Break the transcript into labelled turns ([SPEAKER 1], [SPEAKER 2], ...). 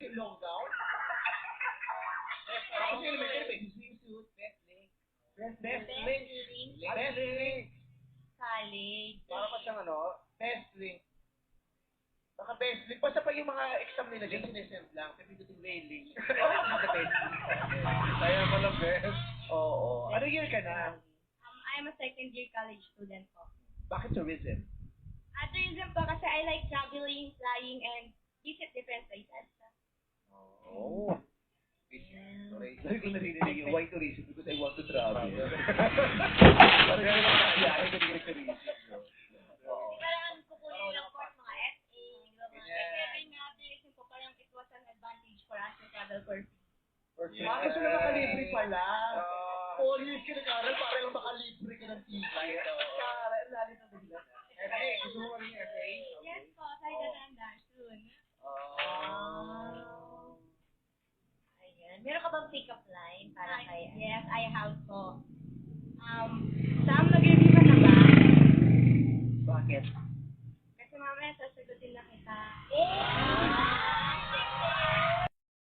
[SPEAKER 1] yung long gown? Kasi may swimsuit, best link. Best link. Best link.
[SPEAKER 2] College.
[SPEAKER 1] Para pa siyang best link. Baka best link. Basta pag yung mga exam nila dyan, sinesend lang. Pipindutin mailing. Sa best link. Kaya pala best. Oo. Ano year ka na?
[SPEAKER 2] I'm a second year college student po.
[SPEAKER 1] Bakit tourism?
[SPEAKER 2] Tourism po kasi I like traveling, flying, and visit different places.
[SPEAKER 1] Oh. Sorry. Sorry ko narinig yung why tourism because I want to travel. Parang yung mga kasiyahe ko hindi tourism.
[SPEAKER 2] Parang kukunin lang po mga SA, mga nga tourism po, parang it was an advantage for us to travel for free.
[SPEAKER 1] Kasi na makalibre pala. 4 years ka nag-aral para lang makalibre ka ng ticket. Ang lalim na bigla. FA, gusto mo kami FA?
[SPEAKER 2] Yes po, sa Gaganda, soon.
[SPEAKER 3] Ayan. Meron ka bang pick-up line para kay...
[SPEAKER 2] Yes, I have po. Sam, nag-review ka na ba?
[SPEAKER 1] Bakit?
[SPEAKER 2] Kasi mamaya sasagutin na kita.